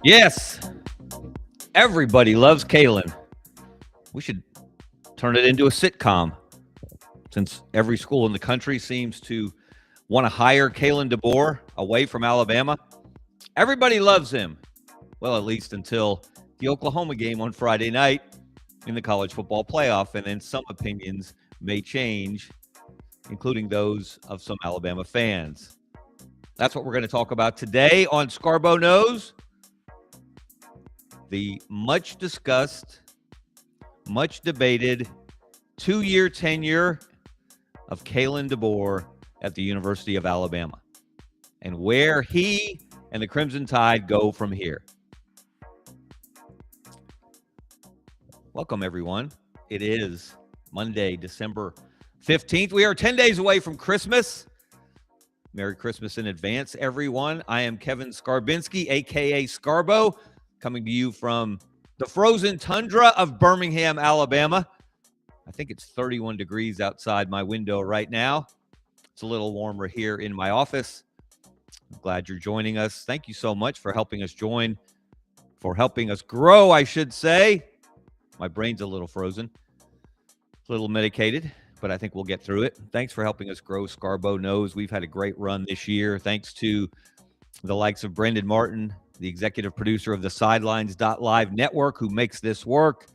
Yes, everybody loves Kalen. We should turn it into a sitcom since every school in the country seems to want to hire Kalen DeBoer away from Alabama. Everybody loves him. Well, at least until the Oklahoma game on Friday night in the college football playoff. And then some opinions may change, including those of some Alabama fans. That's what we're going to talk about today on Scarbo Knows. The much discussed, much debated 2-year tenure of Kalen DeBoer at the University of Alabama and where he and the Crimson Tide go from here. Welcome, everyone. It is Monday, December 15th. We are 10 days away from Christmas. Merry Christmas in advance, everyone. I am Kevin Scarbinsky, a.k.a. Scarbo, coming to you from the frozen tundra of Birmingham, Alabama. I think it's 31 degrees outside my window right now. It's a little warmer here in my office. I'm glad you're joining us. Thank you so much for helping us join, for helping us grow, I should say. My brain's a little frozen, a little medicated, but I think we'll get through it. Thanks for helping us grow. Scarbo Knows we've had a great run this year. Thanks to the likes of Brendan Martin, the executive producer of the Sidelines.live network, who makes this work.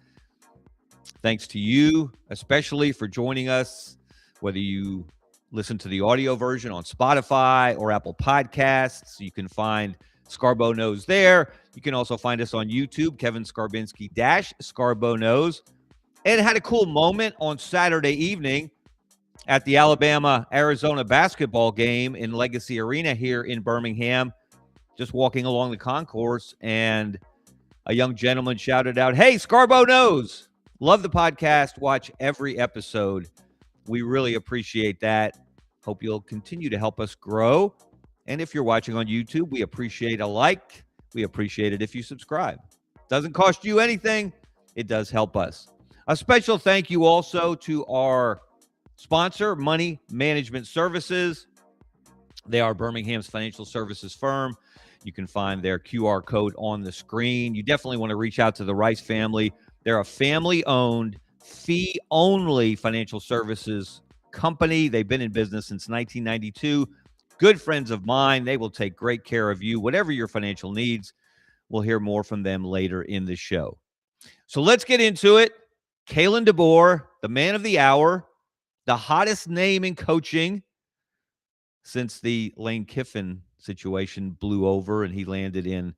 Thanks to you, especially for joining us, whether you listen to the audio version on Spotify or Apple Podcasts. You can find Scarbo Knows there. You can also find us on YouTube, Kevin Scarbinsky Scarbo Knows. And had a cool moment on Saturday evening at the Alabama-Arizona basketball game in Legacy Arena here in Birmingham. Just walking along the concourse, and a young gentleman shouted out, "Hey, Scarbo Knows! Love the podcast. Watch every episode." We really appreciate that. Hope you'll continue to help us grow. And if you're watching on YouTube, we appreciate a like. We appreciate it if you subscribe. Doesn't cost you anything. It does help us. A special thank you also to our sponsor, Money Management Services. They are Birmingham's financial services firm. You can find their QR code on the screen. You definitely want to reach out to the Rice family. They're a family-owned, fee-only financial services company. They've been in business since 1992. Good friends of mine. They will take great care of you, whatever your financial needs. We'll hear more from them later in the show. So let's get into it. Kalen DeBoer, the man of the hour, the hottest name in coaching since the Lane Kiffin situation blew over and he landed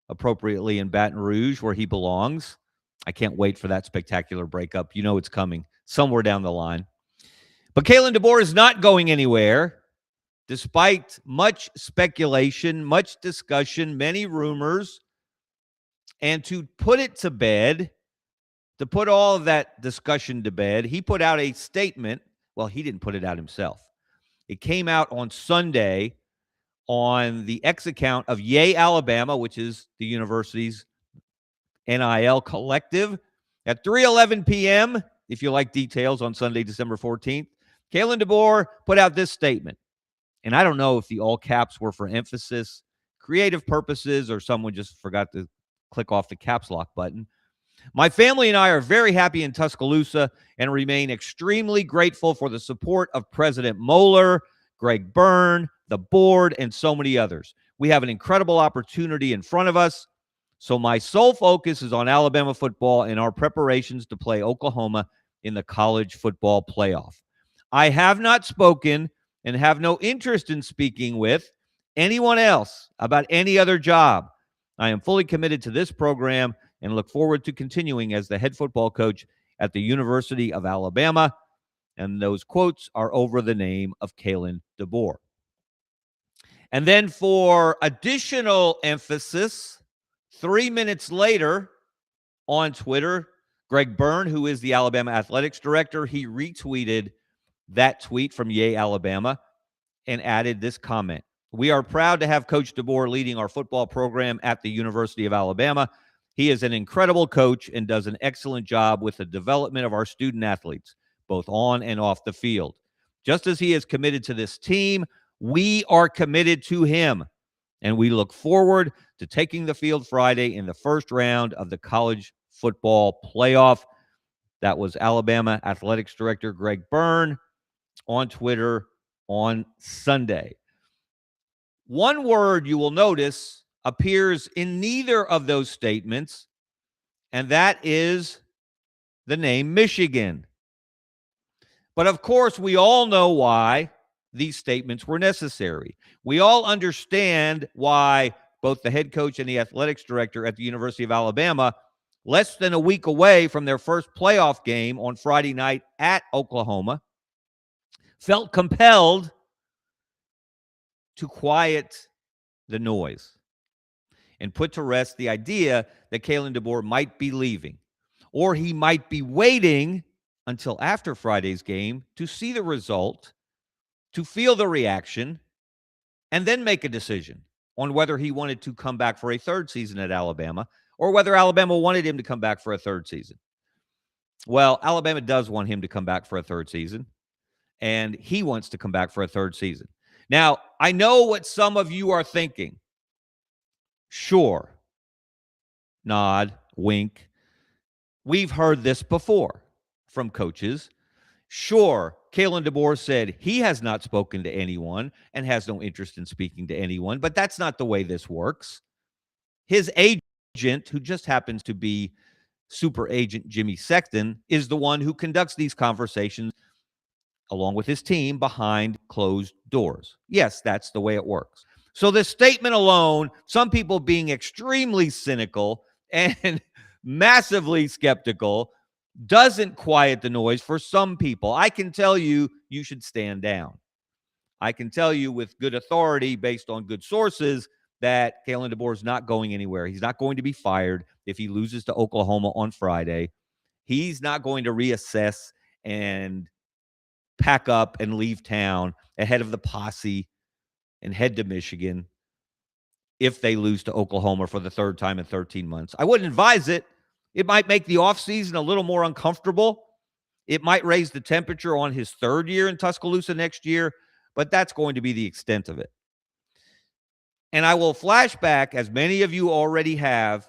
appropriately in Baton Rouge, where he belongs. I can't wait for that spectacular breakup. You know it's coming somewhere down the line. But Kalen DeBoer is not going anywhere, despite much speculation, much discussion, many rumors. And to put it to bed, to put all of that discussion to bed, he put out a statement. Well, he didn't put it out himself. It came out on Sunday on the X account of Yay Alabama, which is the university's NIL collective, at 3:11 p.m. If you like details, on Sunday, December 14th, Kalen DeBoer put out this statement. And I don't know if the all caps were for emphasis, creative purposes, or someone just forgot to click off the caps lock button. "My family and I are very happy in Tuscaloosa and remain extremely grateful for the support of President Moeller, Greg Byrne, the board, and so many others. We have an incredible opportunity in front of us, so my sole focus is on Alabama football and our preparations to play Oklahoma in the college football playoff. I have not spoken and have no interest in speaking with anyone else about any other job. I am fully committed to this program and look forward to continuing as the head football coach at the University of Alabama." And those quotes are over the name of Kalen DeBoer. And then for additional emphasis, 3 minutes later on Twitter, Greg Byrne, who is the Alabama athletics director, he retweeted that tweet from Yay Alabama and added this comment: "We are proud to have Coach DeBoer leading our football program at the University of Alabama. He is an incredible coach and does an excellent job with the development of our student athletes, both on and off the field. Just as he is committed to this team, we are committed to him, and we look forward to taking the field Friday in the first round of the college football playoff. That was Alabama Athletics Director Greg Byrne on Twitter on Sunday. One word you will notice appears in neither of those statements, and that is the name Michigan. But of course, we all know why these statements were necessary. We all understand why both the head coach and the athletics director at the University of Alabama, less than a week away from their first playoff game on Friday night at Oklahoma, felt compelled to quiet the noise and put to rest the idea that Kalen DeBoer might be leaving, or he might be waiting until after Friday's game to see the result, to feel the reaction, and then make a decision on whether he wanted to come back for a third season at Alabama or whether Alabama wanted him to come back for a third season. Well, Alabama does want him to come back for a third season, and he wants to come back for a third season. Now, I know what some of you are thinking. Sure. Nod, wink. We've heard this before from coaches. Sure, Kalen DeBoer said he has not spoken to anyone and has no interest in speaking to anyone, but that's not the way this works. His agent, who just happens to be super agent Jimmy Sexton, is the one who conducts these conversations along with his team behind closed doors. Yes, that's the way it works. So this statement alone, some people being extremely cynical and massively skeptical, doesn't quiet the noise for some people. I can tell you, you should stand down. I can tell you with good authority, based on good sources, that Kalen DeBoer is not going anywhere. He's not going to be fired if he loses to Oklahoma on Friday. He's not going to reassess and pack up and leave town ahead of the posse and head to Michigan if they lose to Oklahoma for the third time in 13 months. I wouldn't advise it. It might make the offseason a little more uncomfortable. It might raise the temperature on his third year in Tuscaloosa next year, but that's going to be the extent of it. And I will flash back, as many of you already have,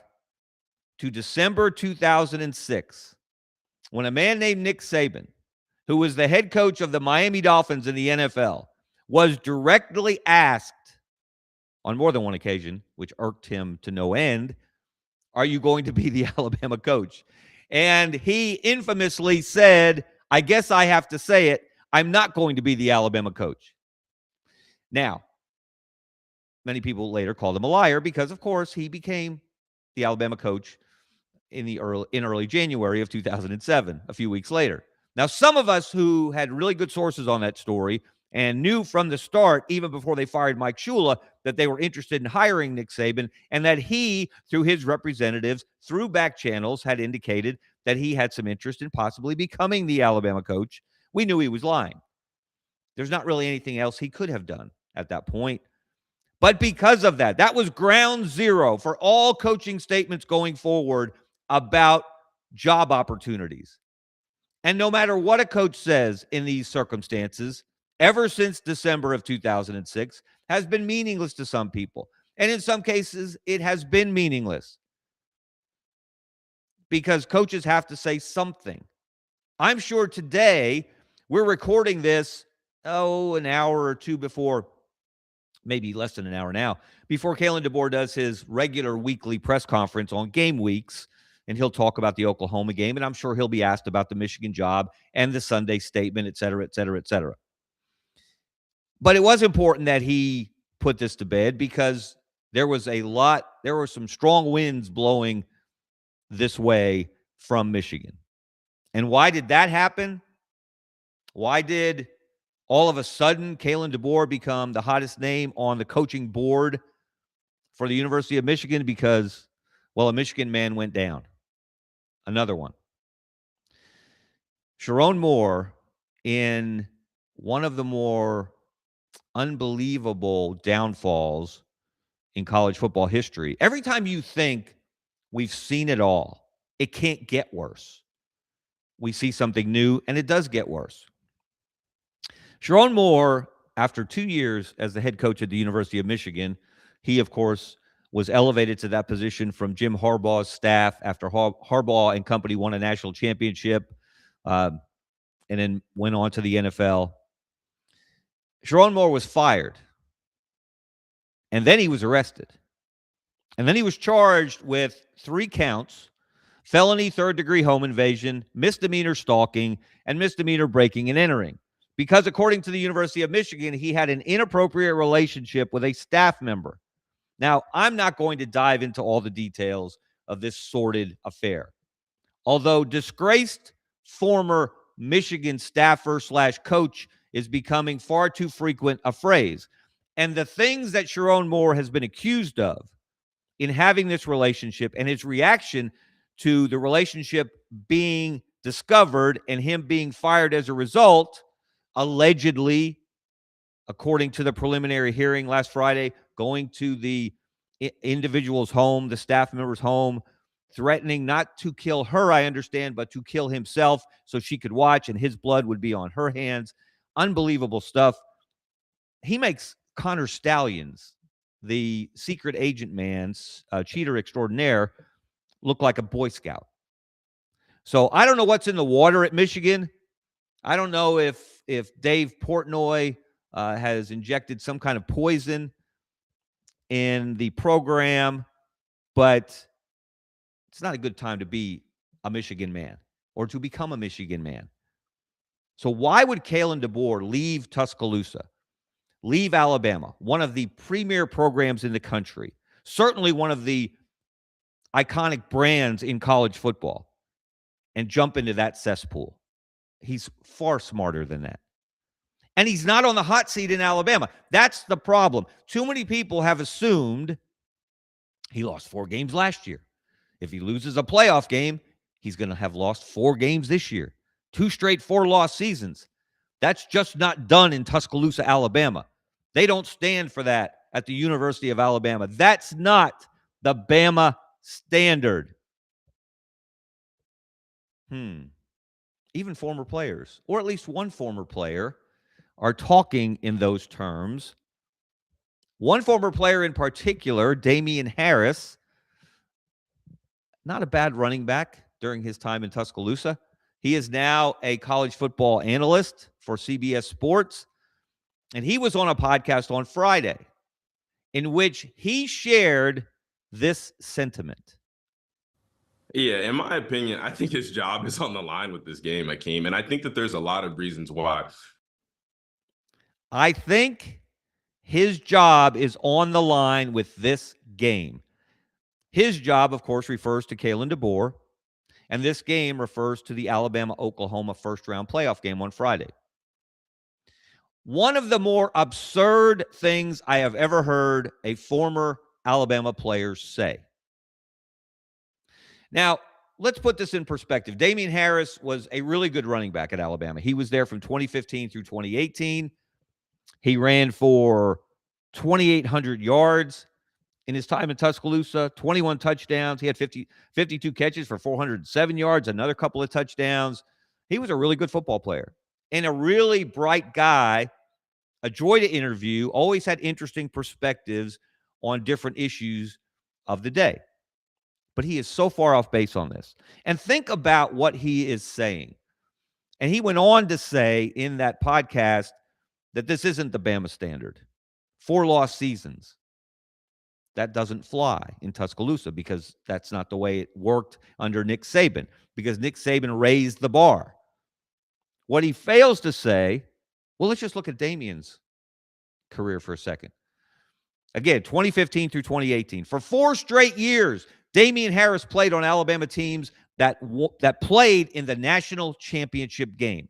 to December 2006, when a man named Nick Saban, who was the head coach of the Miami Dolphins in the NFL, was directly asked on more than one occasion, which irked him to no end, are you going to be the Alabama coach? And he infamously said, I guess I have to say it, I'm not going to be the Alabama coach. Now, many people later called him a liar because, of course, he became the Alabama coach in early January of 2007, a few weeks later. Now, some of us who had really good sources on that story and knew from the start, even before they fired Mike Shula, that they were interested in hiring Nick Saban and that he, through his representatives, through back channels, had indicated that he had some interest in possibly becoming the Alabama coach. We knew he was lying. There's not really anything else he could have done at that point. But because of that, that was ground zero for all coaching statements going forward about job opportunities. And no matter what a coach says in these circumstances, ever since December of 2006, has been meaningless to some people. And in some cases, it has been meaningless because coaches have to say something. I'm sure today, we're recording this, an hour or two before, maybe less than an hour now, before Kalen DeBoer does his regular weekly press conference on game weeks. And he'll talk about the Oklahoma game, and I'm sure he'll be asked about the Michigan job and the Sunday statement, et cetera, et cetera, et cetera. But it was important that he put this to bed because there were some strong winds blowing this way from Michigan. And why did that happen? Why did all of a sudden Kalen DeBoer become the hottest name on the coaching board for the University of Michigan? Because, well, a Michigan man went down. Another one. Sharon Moore, in one of the more unbelievable downfalls in college football history. Every time you think we've seen it all, it can't get worse. We see something new, and it does get worse. Sharon Moore, after 2 years as the head coach at the University of Michigan, he, of course, was elevated to that position from Jim Harbaugh's staff after Harbaugh and company won a national championship and then went on to the NFL. Sherrone Moore was fired, and then he was arrested. And then he was charged with 3 counts: felony third-degree home invasion, misdemeanor stalking, and misdemeanor breaking and entering. Because according to the University of Michigan, he had an inappropriate relationship with a staff member. Now, I'm not going to dive into all the details of this sordid affair. Although disgraced former Michigan staffer / coach is becoming far too frequent a phrase. And the things that Sherrone Moore has been accused of in having this relationship and his reaction to the relationship being discovered and him being fired as a result, allegedly, according to the preliminary hearing last Friday, going to the individual's home, the staff member's home, threatening not to kill her, I understand, but to kill himself so she could watch and his blood would be on her hands. Unbelievable stuff. He makes Connor Stallions, the secret agent man's cheater extraordinaire, look like a Boy Scout. So I don't know what's in the water at Michigan. I don't know if Dave Portnoy has injected some kind of poison in the program, but it's not a good time to be a Michigan man or to become a Michigan man. So why would Kalen DeBoer leave Tuscaloosa, leave Alabama, one of the premier programs in the country, certainly one of the iconic brands in college football, and jump into that cesspool? He's far smarter than that. And he's not on the hot seat in Alabama. That's the problem. Too many people have assumed he lost 4 games last year. If he loses a playoff game, he's going to have lost 4 games this year. 2 straight 4-loss seasons. That's just not done in Tuscaloosa, Alabama. They don't stand for that at the University of Alabama. That's not the Bama standard. Even former players, or at least one former player, are talking in those terms. One former player in particular, Damian Harris, not a bad running back during his time in Tuscaloosa. He is now a college football analyst for CBS Sports, and he was on a podcast on Friday in which he shared this sentiment. Yeah, in my opinion, I think his job is on the line with this game, Akeem, and I think that there's a lot of reasons why. I think his job is on the line with this game. His job, of course, refers to Kalen DeBoer, and this game refers to the Alabama-Oklahoma first-round playoff game on Friday. One of the more absurd things I have ever heard a former Alabama player say. Now, let's put this in perspective. Damian Harris was a really good running back at Alabama. He was there from 2015 through 2018. He ran for 2,800 yards in his time in Tuscaloosa, 21 touchdowns. He had 52 catches for 407 yards, another couple of touchdowns. He was a really good football player and a really bright guy, a joy to interview, always had interesting perspectives on different issues of the day. But he is so far off base on this. And think about what he is saying. And he went on to say in that podcast that this isn't the Bama standard. 4-loss seasons. That doesn't fly in Tuscaloosa because that's not the way it worked under Nick Saban, because Nick Saban raised the bar. What he fails to say, well, let's just look at Damian's career for a second. Again, 2015 through 2018. For 4 straight years, Damian Harris played on Alabama teams that played in the national championship game.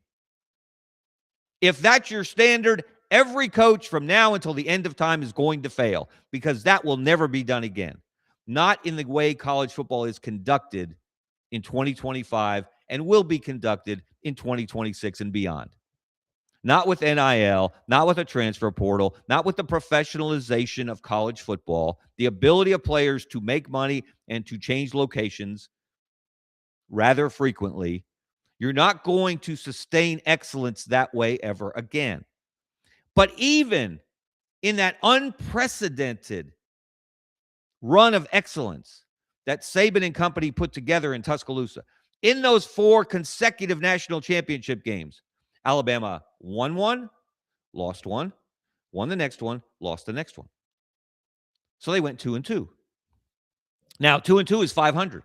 If that's your standard, every coach from now until the end of time is going to fail because that will never be done again. Not in the way college football is conducted in 2025 and will be conducted in 2026 and beyond. Not with NIL, not with a transfer portal, not with the professionalization of college football, the ability of players to make money and to change locations rather frequently. You're not going to sustain excellence that way ever again. But even in that unprecedented run of excellence that Saban and company put together in Tuscaloosa, in those 4 consecutive national championship games, Alabama won one, lost one, won the next one, lost the next one. So they went 2-2. Now, 2-2 is 500.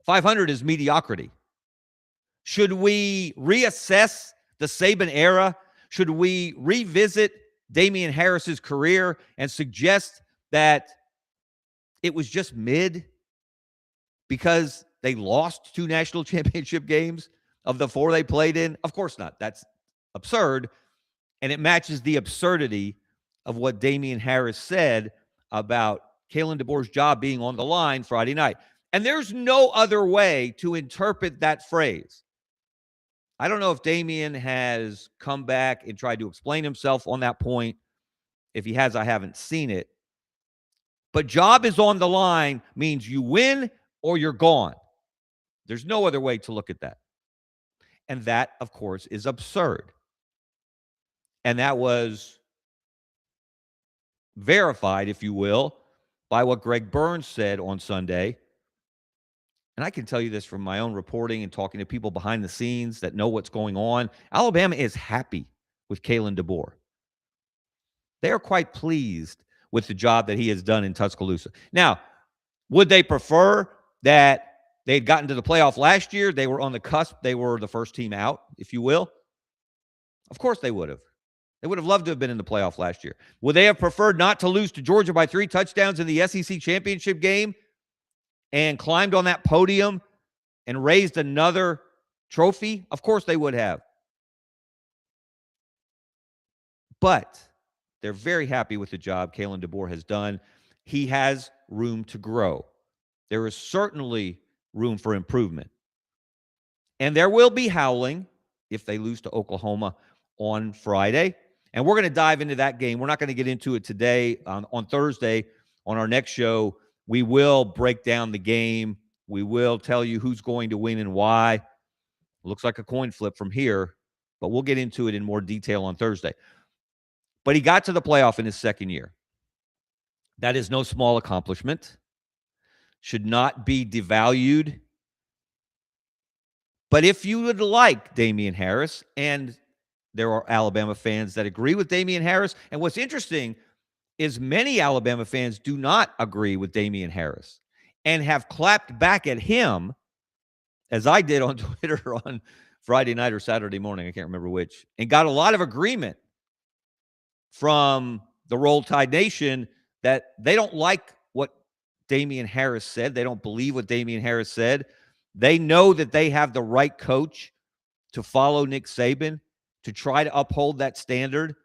500 is mediocrity. Should we reassess the Saban era? Should we revisit Damian Harris's career and suggest that it was just mid because they lost 2 national championship games of the 4 they played in? Of course not. That's absurd. And it matches the absurdity of what Damian Harris said about Kalen DeBoer's job being on the line Friday night. And there's no other way to interpret that phrase. I don't know if Damian has come back and tried to explain himself on that point. If he has, I haven't seen it. But job is on the line means you win or you're gone. There's no other way to look at that. And that, of course, is absurd. And that was verified, if you will, by what Greg Burns said on Sunday. And I can tell you this from my own reporting and talking to people behind the scenes that know what's going on. Alabama is happy with Kalen DeBoer. They are quite pleased with the job that he has done in Tuscaloosa. Now, would they prefer that they had gotten to the playoff last year? They were on the cusp. They were the first team out, if you will. Of course they would have. They would have loved to have been in the playoff last year. Would they have preferred not to lose to Georgia by 3 touchdowns in the SEC championship game and climbed on that podium and raised another trophy? Of course they would have. But they're very happy with the job Kalen DeBoer has done. He has room to grow. There is certainly room for improvement. And there will be howling if they lose to Oklahoma on Friday. And we're going to dive into that game. We're not going to get into it today. On Thursday, on our next show, we will break down the game. We will tell you who's going to win and why. It looks like a coin flip from here, but we'll get into it in more detail on Thursday. But he got to the playoff in his second year. That is no small accomplishment. Should not be devalued. But if you would like Damian Harris, and there are Alabama fans that agree with Damian Harris, and what's interesting is many Alabama fans do not agree with Damian Harris and have clapped back at him, as I did on Twitter on Friday night or Saturday morning, I can't remember which, and got a lot of agreement from the Roll Tide Nation that they don't like what Damian Harris said. They don't believe what Damian Harris said. They know that they have the right coach to follow Nick Saban, to try to uphold that standard.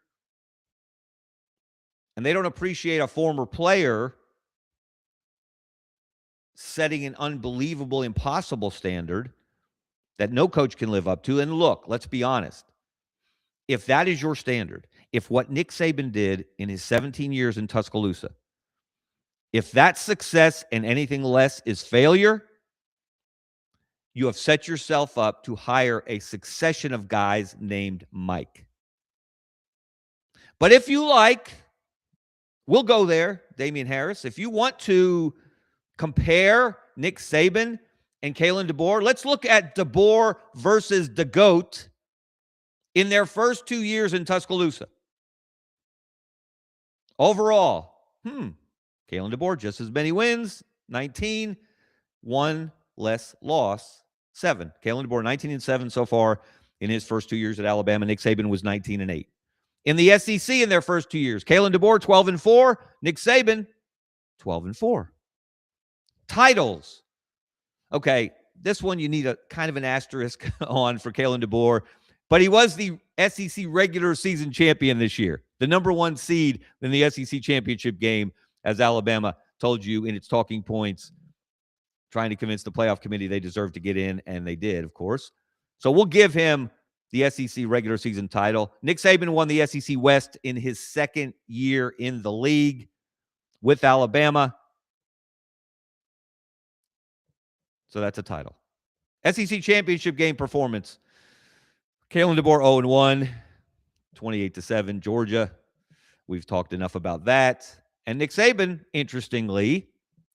And they don't appreciate a former player setting an unbelievable, impossible standard that no coach can live up to. And look, let's be honest. If that is your standard, if what Nick Saban did in his 17 years in Tuscaloosa, if that's success and anything less is failure, you have set yourself up to hire a succession of guys named Mike. But if you like, we'll go there, Damian Harris. If you want to compare Nick Saban and Kalen DeBoer, let's look at DeBoer versus DeGoat in their first 2 years in Tuscaloosa. Overall, Kalen DeBoer, just as many wins, 19, 1 less loss, 7. Kalen DeBoer, 19-7 so far in his first 2 years at Alabama. Nick Saban was 19-8. In the SEC in their first 2 years, Kalen DeBoer, 12-4. Nick Saban, 12-4. Titles. Okay, this one you need a kind of an asterisk on for Kalen DeBoer, but he was the SEC regular season champion this year, the number 1 seed in the SEC championship game, as Alabama told you in its talking points, trying to convince the playoff committee they deserved to get in, and they did, of course. So we'll give him the SEC regular season title. Nick Saban won the SEC West in his second year in the league with Alabama. So that's a title. SEC championship game performance. Kalen DeBoer 0-1, 28-7. Georgia, we've talked enough about that. And Nick Saban, interestingly,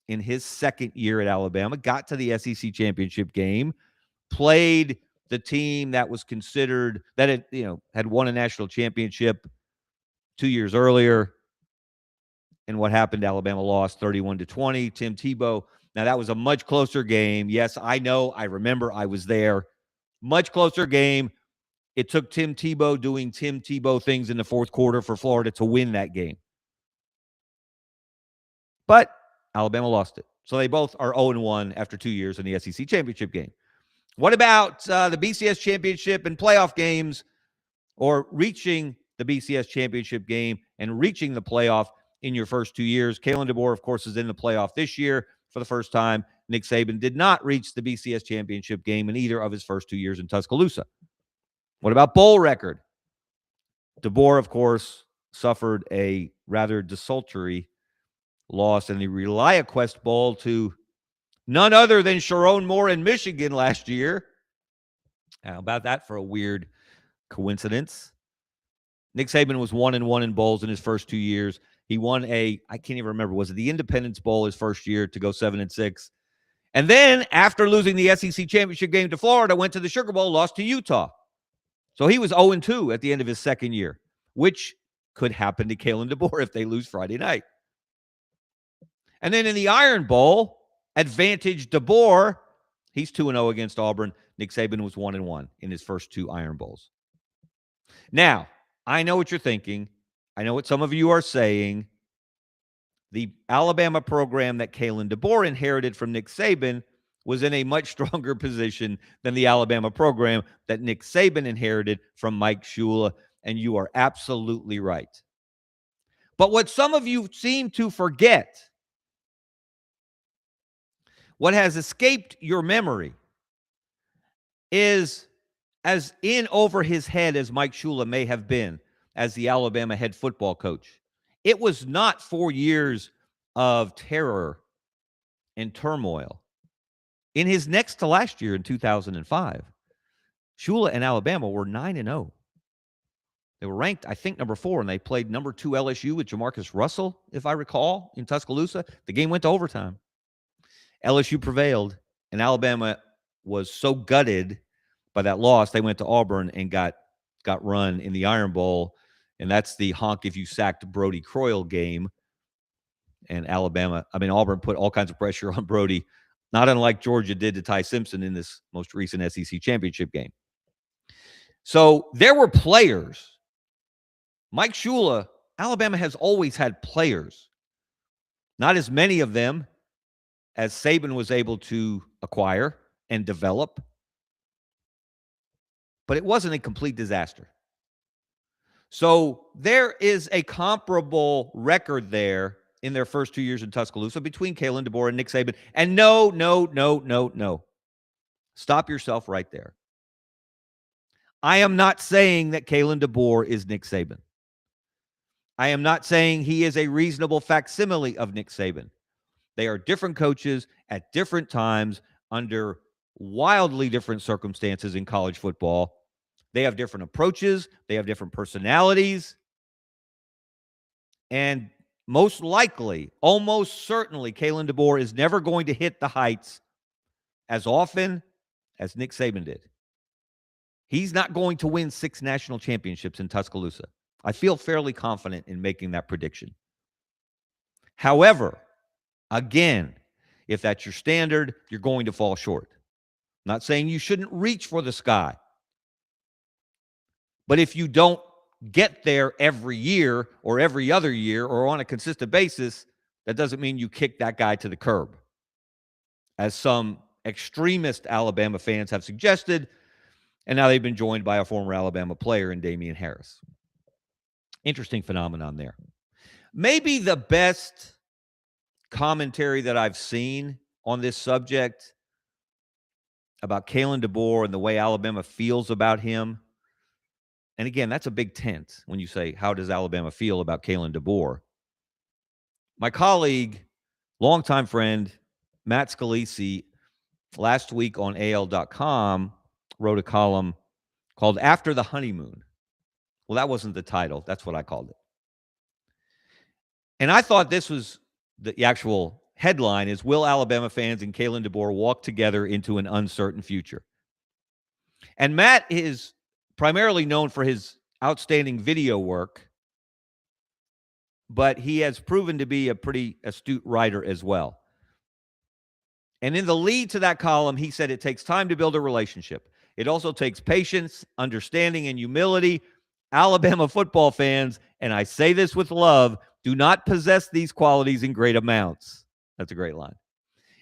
in his second year at Alabama, got to the SEC championship game, played the team that was considered that had won a national championship 2 years earlier. And what happened? Alabama lost 31-20. Tim Tebow. Now, that was a much closer game. Yes, I know. I remember. I was there. Much closer game. It took Tim Tebow doing Tim Tebow things in the fourth quarter for Florida to win that game. But Alabama lost it. So they both are 0-1 after 2 years in the SEC championship game. What about the BCS championship and playoff games, or reaching the BCS championship game and reaching the playoff in your first 2 years? Kalen DeBoer, of course, is in the playoff this year for the first time. Nick Saban did not reach the BCS championship game in either of his first 2 years in Tuscaloosa. What about bowl record? DeBoer, of course, suffered a rather desultory loss in the ReliaQuest Bowl to none other than Sharon Moore in Michigan last year. How about that for a weird coincidence? Nick Saban was 1-1 in bowls in his first 2 years. He won I can't even remember, was it the Independence Bowl his first year to go 7-6? And then after losing the SEC championship game to Florida, went to the Sugar Bowl, lost to Utah. So he was 0-2 at the end of his second year, which could happen to Kalen DeBoer if they lose Friday night. And then in the Iron Bowl, advantage DeBoer, he's 2-0 against Auburn. Nick Saban was 1-1 in his first 2 Iron Bowls. Now, I know what you're thinking. I know what some of you are saying. The Alabama program that Kalen DeBoer inherited from Nick Saban was in a much stronger position than the Alabama program that Nick Saban inherited from Mike Shula, and you are absolutely right. But what some of you seem to forget, what has escaped your memory, is as in over his head as Mike Shula may have been as the Alabama head football coach. It was not 4 years of terror and turmoil. In his next to last year in 2005, Shula and Alabama were 9-0. They were ranked, I think, number 4, and they played number 2 LSU with Jamarcus Russell, if I recall, in Tuscaloosa. The game went to overtime. LSU prevailed, and Alabama was so gutted by that loss, they went to Auburn and got run in the Iron Bowl, and that's the honk if you sacked Brody Croyle game. And Auburn put all kinds of pressure on Brody, not unlike Georgia did to Ty Simpson in this most recent SEC championship game. So there were players. Mike Shula, Alabama has always had players. Not as many of them as Saban was able to acquire and develop. But it wasn't a complete disaster. So there is a comparable record there in their first 2 years in Tuscaloosa between Kalen DeBoer and Nick Saban. And no. Stop yourself right there. I am not saying that Kalen DeBoer is Nick Saban. I am not saying he is a reasonable facsimile of Nick Saban. They are different coaches at different times under wildly different circumstances in college football. They have different approaches. They have different personalities. And most likely, almost certainly, Kalen DeBoer is never going to hit the heights as often as Nick Saban did. He's not going to win 6 national championships in Tuscaloosa. I feel fairly confident in making that prediction. However, again, if that's your standard, you're going to fall short. I'm not saying you shouldn't reach for the sky. But if you don't get there every year or every other year or on a consistent basis, that doesn't mean you kick that guy to the curb, as some extremist Alabama fans have suggested, and now they've been joined by a former Alabama player in Damian Harris. Interesting phenomenon there. Maybe the best commentary that I've seen on this subject about Kalen DeBoer and the way Alabama feels about him. And again, that's a big tent when you say, how does Alabama feel about Kalen DeBoer? My colleague, longtime friend, Matt Scalisi, last week on AL.com wrote a column called After the Honeymoon. Well, that wasn't the title. That's what I called it. And I thought this was the actual headline is, will Alabama fans and Kalen DeBoer walk together into an uncertain future? And Matt is primarily known for his outstanding video work, but he has proven to be a pretty astute writer as well. And in the lead to that column, he said it takes time to build a relationship. It also takes patience, understanding, and humility. Alabama football fans, and I say this with love, do not possess these qualities in great amounts. That's a great line.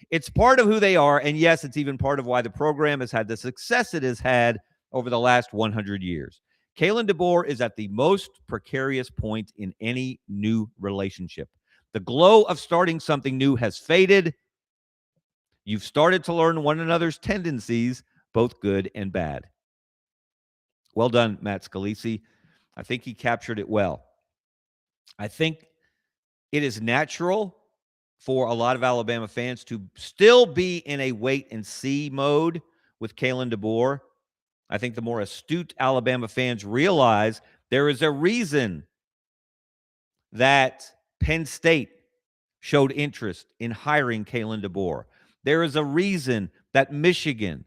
It's part of who they are, and yes, it's even part of why the program has had the success it has had over the last 100 years. Kalen DeBoer is at the most precarious point in any new relationship. The glow of starting something new has faded. You've started to learn one another's tendencies, both good and bad. Well done, Matt Scalisi. I think he captured it well. I think it is natural for a lot of Alabama fans to still be in a wait-and-see mode with Kalen DeBoer. I think the more astute Alabama fans realize there is a reason that Penn State showed interest in hiring Kalen DeBoer. There is a reason that Michigan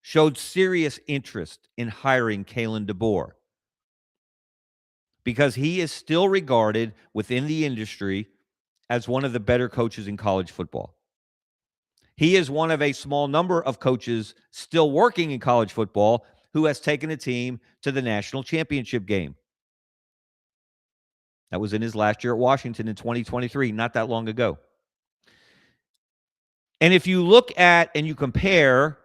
showed serious interest in hiring Kalen DeBoer, because he is still regarded within the industry as one of the better coaches in college football. He is one of a small number of coaches still working in college football who has taken a team to the national championship game. That was in his last year at Washington in 2023, not that long ago. And if you look at and you compare,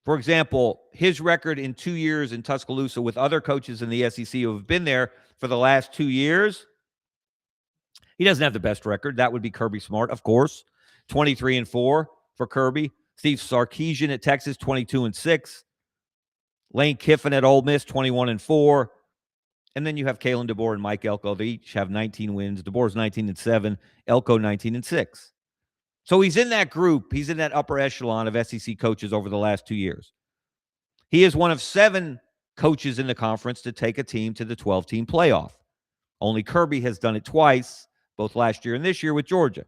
for example, his record in 2 years in Tuscaloosa with other coaches in the SEC who have been there for the last 2 years, he doesn't have the best record. That would be Kirby Smart, of course. 23-4 for Kirby. Steve Sarkisian at Texas, 22-6. Lane Kiffin at Ole Miss, 21-4. And then you have Kalen DeBoer and Mike Elko. They each have 19 wins. DeBoer's 19-7. Elko 19-6. So he's in that group. He's in that upper echelon of SEC coaches over the last 2 years. He is one of 7 coaches in the conference to take a team to the 12-team playoff. Only Kirby has done it twice, both last year and this year with Georgia.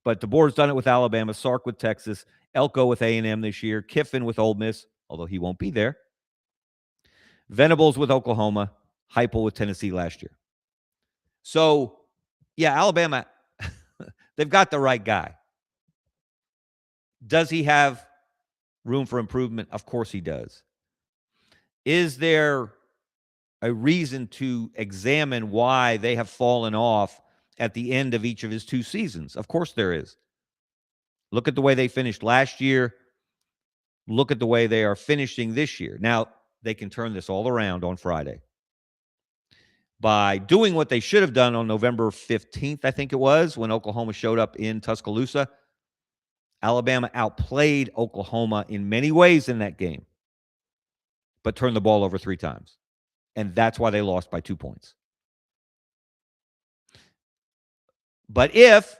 But DeBoer's done it with Alabama, Sark with Texas, Elko with A&M this year, Kiffin with Ole Miss, although he won't be there, Venables with Oklahoma, Heupel with Tennessee last year. So, yeah, Alabama, they've got the right guy. Does he have room for improvement? Of course he does. Is there a reason to examine why they have fallen off at the end of each of his 2 seasons? Of course there is. Look at the way they finished last year. Look at the way they are finishing this year. Now, they can turn this all around on Friday by doing what they should have done on November 15th, I think it was, when Oklahoma showed up in Tuscaloosa. Alabama outplayed Oklahoma in many ways in that game, but turned the ball over 3 times. And that's why they lost by 2 points. But if,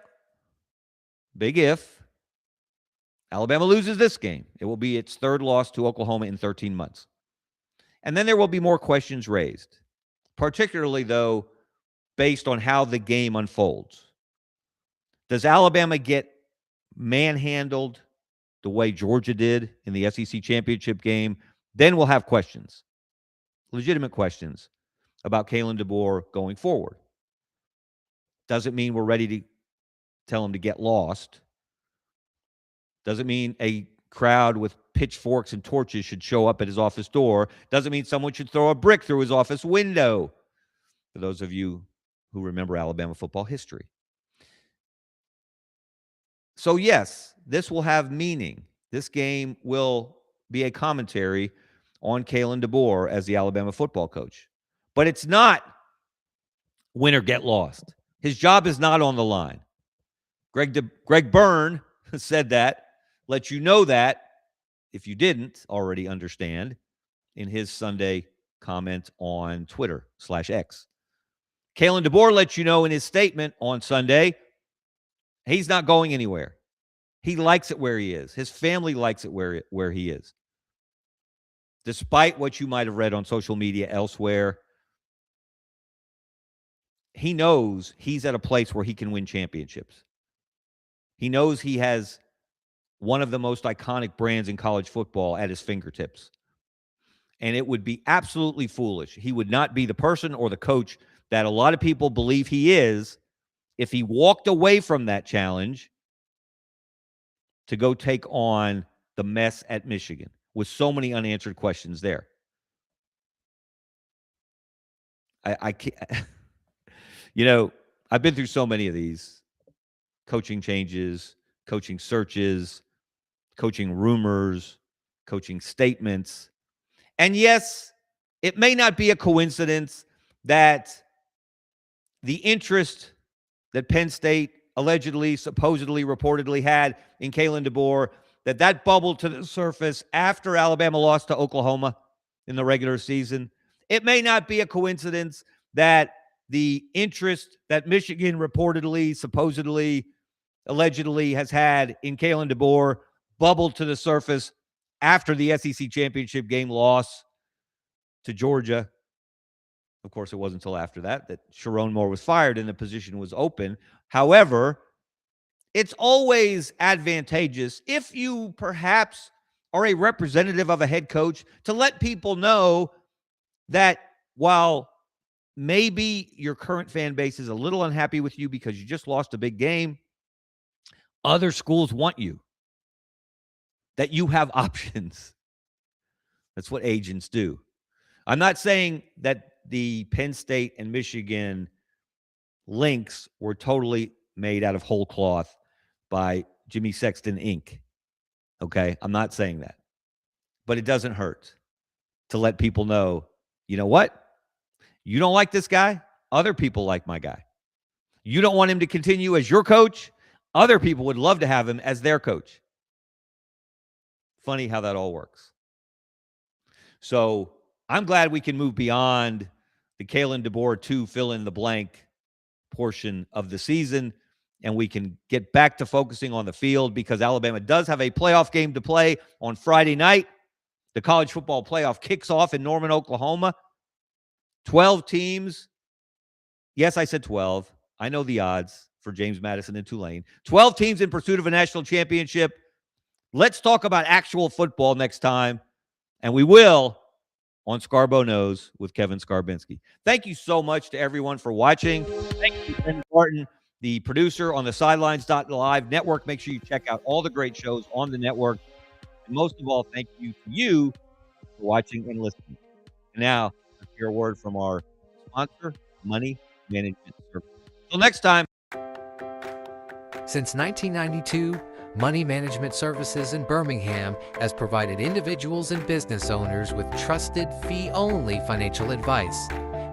big if, Alabama loses this game, it will be its 3rd loss to Oklahoma in 13 months. And then there will be more questions raised, particularly, though, based on how the game unfolds. Does Alabama get manhandled the way Georgia did in the SEC championship game? Then we'll have questions, legitimate questions, about Kalen DeBoer going forward. Doesn't mean we're ready to tell him to get lost. Doesn't mean a crowd with pitchforks and torches should show up at his office door. Doesn't mean someone should throw a brick through his office window, for those of you who remember Alabama football history. So, yes, this will have meaning. This game will be a commentary on Kalen DeBoer as the Alabama football coach. But it's not win or get lost. His job is not on the line. Greg Byrne said that, let you know that, if you didn't already understand, in his Sunday comment on Twitter/X. Kalen DeBoer let you know in his statement on Sunday, he's not going anywhere. He likes it where he is. His family likes it where he is. Despite what you might have read on social media elsewhere, he knows he's at a place where he can win championships. He knows he has one of the most iconic brands in college football at his fingertips. And it would be absolutely foolish. He would not be the person or the coach that a lot of people believe he is if he walked away from that challenge to go take on the mess at Michigan with so many unanswered questions there. I can't, I've been through so many of these coaching changes, coaching searches, coaching rumors, coaching statements. And yes, it may not be a coincidence that the interest that Penn State allegedly, supposedly, reportedly had in Kalen DeBoer, that bubbled to the surface after Alabama lost to Oklahoma in the regular season. It may not be a coincidence that the interest that Michigan reportedly, supposedly, allegedly has had in Kalen DeBoer bubbled to the surface after the SEC championship game loss to Georgia. Of course, it wasn't until after that Sharon Moore was fired and the position was open. However, it's always advantageous if you perhaps are a representative of a head coach to let people know that while maybe your current fan base is a little unhappy with you because you just lost a big game, other schools want you, that you have options. That's what agents do. I'm not saying that the Penn State and Michigan links were totally made out of whole cloth by Jimmy Sexton Inc. Okay? I'm not saying that. But it doesn't hurt to let people know, you know what? You don't like this guy? Other people like my guy. You don't want him to continue as your coach? Other people would love to have him as their coach. Funny how that all works. So I'm glad we can move beyond the Kalen DeBoer 2 fill-in-the-blank portion of the season, and we can get back to focusing on the field because Alabama does have a playoff game to play on Friday night. The college football playoff kicks off in Norman, Oklahoma. 12 teams. Yes, I said 12. I know the odds for James Madison and Tulane. 12 teams in pursuit of a national championship. Let's talk about actual football next time, and we will on Scarbo Knows with Kevin Scarbinsky. Thank you so much to everyone for watching. Thank you, Ben Martin, the producer on the Sidelines.live network. Make sure you check out all the great shows on the network. And most of all, thank you to you for watching and listening. And now, let's hear a word from our sponsor, Money Management Services. Until next time. Since 1992, Money Management Services in Birmingham has provided individuals and business owners with trusted, fee-only financial advice.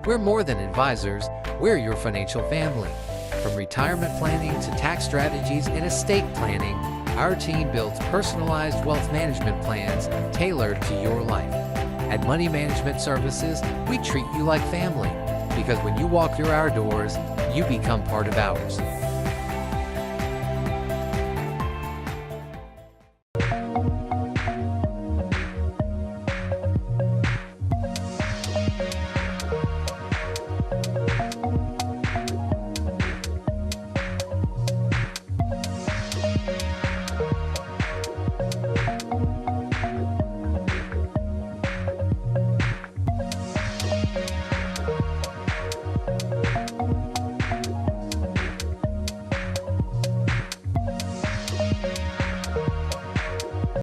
We're more than advisors, we're your financial family. From retirement planning to tax strategies and estate planning, our team builds personalized wealth management plans tailored to your life. At Money Management Services, we treat you like family because when you walk through our doors, you become part of ours.